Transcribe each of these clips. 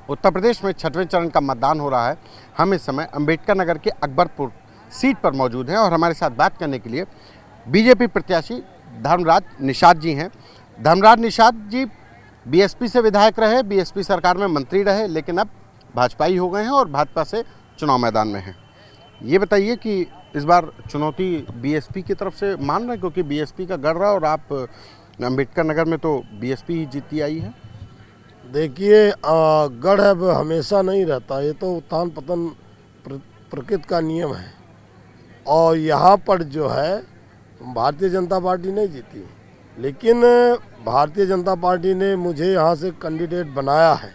उत्तर प्रदेश में 6वें चरण का मतदान हो रहा है। हम इस समय अंबेडकर नगर के अकबरपुर सीट पर मौजूद हैं और हमारे साथ बात करने के लिए बीजेपी प्रत्याशी धर्मराज निषाद जी हैं। धर्मराज निषाद जी बीएसपी से विधायक रहे, बीएसपी सरकार में मंत्री रहे, लेकिन अब भाजपाई हो गए हैं और भाजपा से चुनाव मैदान में हैं। ये बताइए कि इस बार चुनौती बीएसपी की तरफ से मान रहे हैं, क्योंकि बीएसपी का गढ़ रहा और आप अंबेडकर नगर में तो बीएसपी ही जीती आई है। देखिए, गढ़ अब हमेशा नहीं रहता, ये तो उत्थान पतन प्रकृति का नियम है। और यहाँ पर जो है भारतीय जनता पार्टी नहीं जीती, लेकिन भारतीय जनता पार्टी ने मुझे यहाँ से कैंडिडेट बनाया है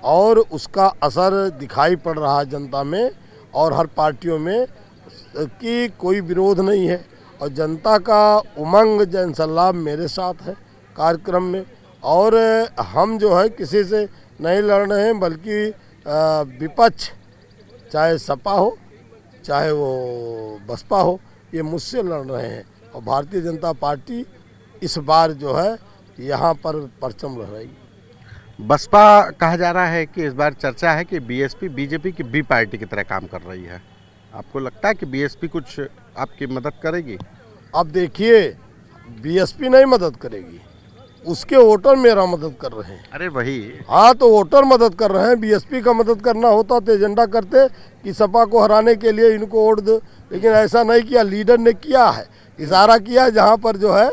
और उसका असर दिखाई पड़ रहा है जनता में और हर पार्टियों में कि कोई विरोध नहीं है और जनता का उमंग जनसलाभ मेरे साथ है कार्यक्रम में। और हम जो है किसी से नहीं लड़ रहे हैं, बल्कि विपक्ष चाहे सपा हो चाहे वो बसपा हो, ये मुझसे लड़ रहे हैं और भारतीय जनता पार्टी इस बार जो है यहाँ पर परचम लहराएगी। बसपा कहा जा रहा है कि इस बार चर्चा है कि बीएसपी बीजेपी की बी पार्टी की तरह काम कर रही है। आपको लगता है कि बीएसपी कुछ आपकी मदद करेगी? अब देखिए, बीएसपी नहीं मदद करेगी, उसके वोटर मेरा मदद कर रहे हैं। अरे वही, हाँ, तो वोटर मदद कर रहे हैं। बीएसपी का मदद करना होता तो एजेंडा करते कि सपा को हराने के लिए इनको वोट दो, लेकिन ऐसा नहीं किया। लीडर ने किया है, इशारा किया जहाँ पर जो है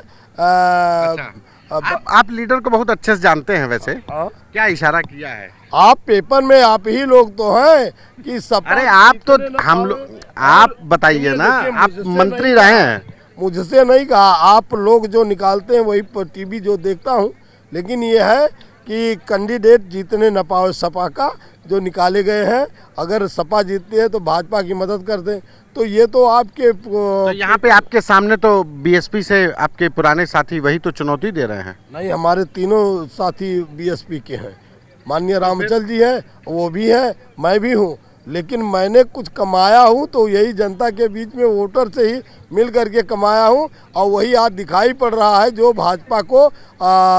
आप लीडर को बहुत अच्छे से जानते हैं वैसे। क्या इशारा किया है? आप पेपर में आप ही लोग तो हैं कि सपा। अरे आप तो हम लोग, आप बताइए ना, आप मंत्री रहे हैं। मुझसे नहीं कहा, आप लोग जो निकालते हैं वही टीवी जो देखता हूँ। लेकिन ये है कि कैंडिडेट जीतने न पाओ सपा का जो निकाले गए हैं, अगर सपा जीतती है तो भाजपा की मदद कर दें। तो ये तो आपके तो यहाँ पे आपके सामने तो बीएसपी से आपके पुराने साथी वही तो चुनौती दे रहे हैं। नहीं, हमारे तीनों साथी बीएसपी के हैं। माननीय रामचल जी हैं, वो भी हैं, मैं भी हूँ। लेकिन मैंने कुछ कमाया हूँ तो यही जनता के बीच में वोटर से ही मिल करके कमाया हूँ और वही आज दिखाई पड़ रहा है जो भाजपा को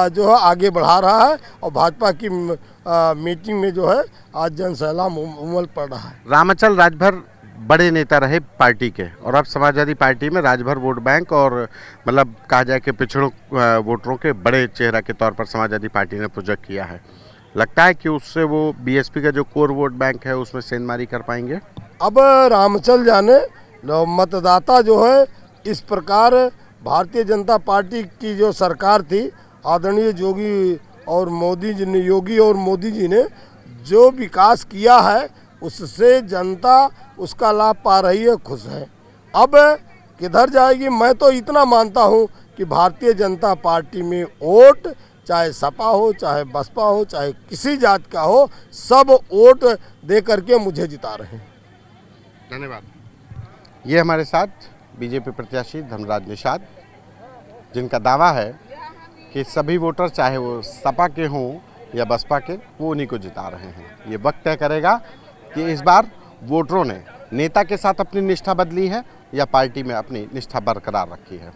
जो है आगे बढ़ा रहा है। और भाजपा की मीटिंग में जो है आज जनसैलाब उमड़ पड़ रहा है। रामचल राजभर बड़े नेता रहे पार्टी के और अब समाजवादी पार्टी में राजभर वोट बैंक और मतलब कहा जाए कि पिछड़ों वोटरों के बड़े चेहरा के तौर पर समाजवादी पार्टी ने प्रोजेक्ट किया है। लगता है कि उससे वो बीएसपी का जो कोर वोट बैंक है उसमें सेंधमारी कर पाएंगे। अब रामचल जाने, मतदाता जो है इस प्रकार भारतीय जनता पार्टी की जो सरकार थी, आदरणीय योगी और मोदी जी ने जो विकास किया है उससे जनता उसका लाभ पा रही है, खुश है। अब किधर जाएगी? मैं तो इतना मानता हूँ कि भारतीय जनता पार्टी में वोट चाहे सपा हो चाहे बसपा हो चाहे किसी जात का हो, सब वोट दे करके मुझे जिता रहे हैं। धन्यवाद। ये हमारे साथ बीजेपी प्रत्याशी धर्मराज निषाद, जिनका दावा है कि सभी वोटर चाहे वो सपा के हों या बसपा के, वो उन्हीं को जिता रहे हैं। ये वक्त तय करेगा कि इस बार वोटरों ने नेता के साथ अपनी निष्ठा बदली है या पार्टी में अपनी निष्ठा बरकरार रखी है।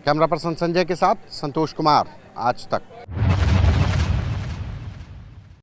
कैमरा पर्सन संजय के साथ संतोष कुमार, आज तक।